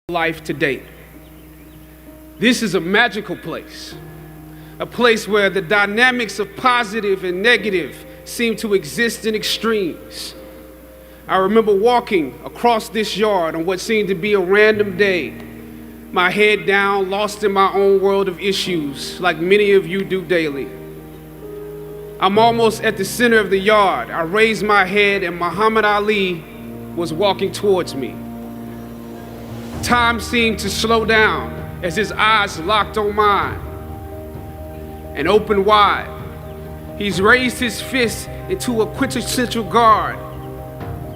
life to date. This is a magical place, a place where the dynamics of positive and negative seem to exist in extremes. I remember walking across this yard on what seemed to be a random day, my head down, lost in my own world of issues, like many of you do daily. I'm almost at the center of the yard. I raised my head and Muhammad Ali was walking towards me. Time seemed to slow down as his eyes locked on mine and opened wide. He's raised his fist into a quintessential guard.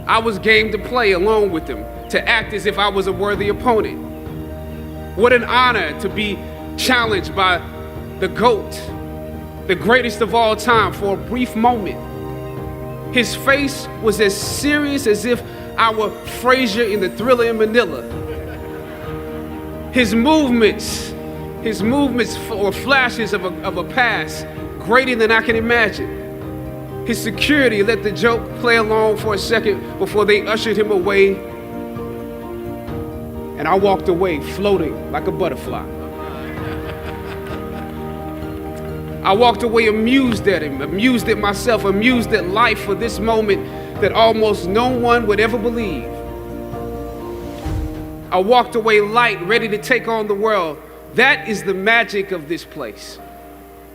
I was game to play along with him, to act as if I was a worthy opponent. What an honor to be challenged by the GOAT, the greatest of all time, for a brief moment. His face was as serious as if I were Frazier in the Thriller in Manila. His movements were flashes of a past greater than I can imagine. His security let the joke play along for a second before they ushered him away, and I walked away floating like a butterfly. I walked away amused at him, amused at myself, amused at life for this moment that almost no one would ever believe. I walked away light, ready to take on the world. That is the magic of this place.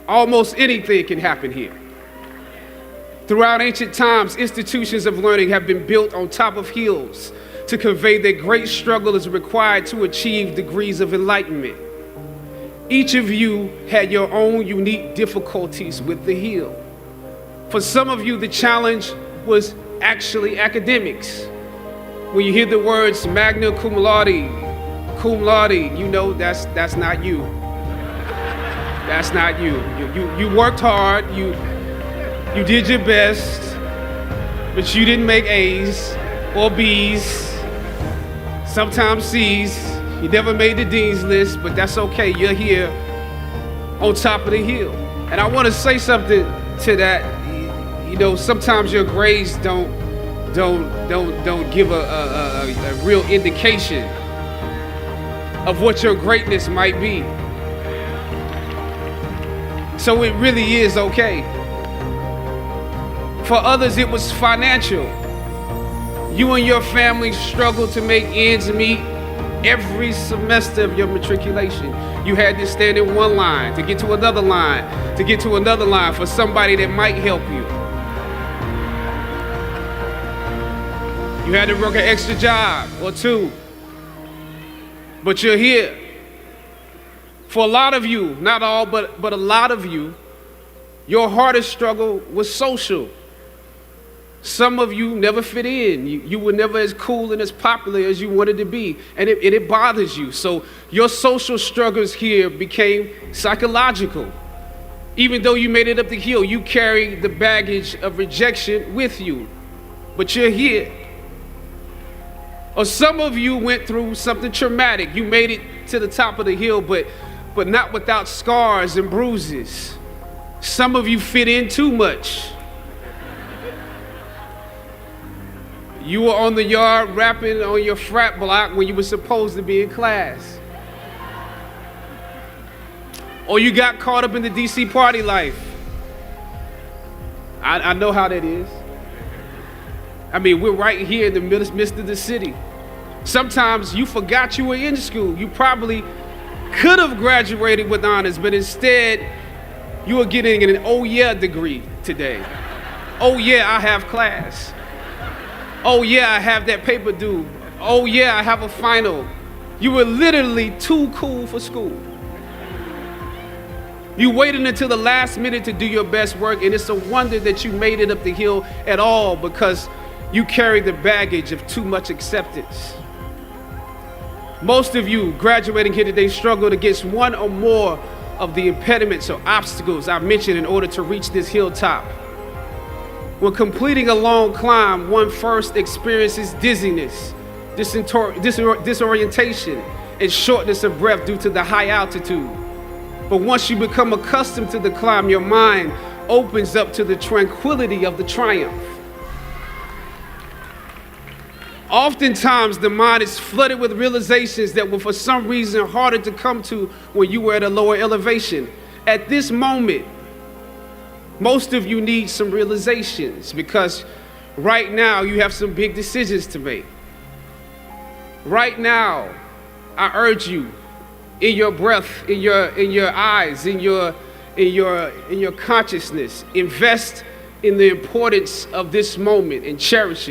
Almost anything can happen here. Throughout ancient times, institutions of learning have been built on top of hills to convey that great struggle is required to achieve degrees of enlightenment. Each of you had your own unique difficulties with the hill. For some of you, the challenge was actually academics. When you hear the words magna cum laude, you know that's not you. That's not you. You worked hard, you did your best, but you didn't make A's or B's, sometimes C's. You never made the dean's list, but that's okay. You're here on top of the hill. And I want to say something to that. You know, sometimes your grades don't give a real indication of what your greatness might be. So it really is okay. For others, it was financial. You and your family struggled to make ends meet every semester of your matriculation. You had to stand in one line to get to another line, to get to another line for somebody that might help you. You had to work an extra job or two, but you're here. For a lot of you, not all, but a lot of you, your hardest struggle was social. Some of you never fit in. You were never as cool and as popular as you wanted to be, and it bothers you. So your social struggles here became psychological. Even though you made it up the hill, you carried the baggage of rejection with you, but you're here. Or some of you went through something traumatic. You made it to the top of the hill, but not without scars and bruises. Some of you fit in too much. You were on the yard rapping on your frat block when you were supposed to be in class. Or you got caught up in the DC party life. I know how that is. I mean, we're right here in the midst of the city. Sometimes you forgot you were in school. You probably could have graduated with honors, but instead you were getting an "oh yeah" degree today. Oh yeah, I have class. Oh yeah, I have that paper due. Oh yeah, I have a final. You were literally too cool for school. You waited until the last minute to do your best work, and it's a wonder that you made it up the hill at all, because you carry the baggage of too much acceptance. Most of you graduating here today struggled against one or more of the impediments or obstacles I mentioned in order to reach this hilltop. When completing a long climb, one first experiences dizziness, disorientation, and shortness of breath due to the high altitude. But once you become accustomed to the climb, your mind opens up to the tranquility of the triumph. Oftentimes, the mind is flooded with realizations that were for some reason harder to come to when you were at a lower elevation. At this moment, most of you need some realizations because right now you have some big decisions to make. Right now, I urge you, in your breath, in your eyes, in your consciousness, invest in the importance of this moment and cherish it.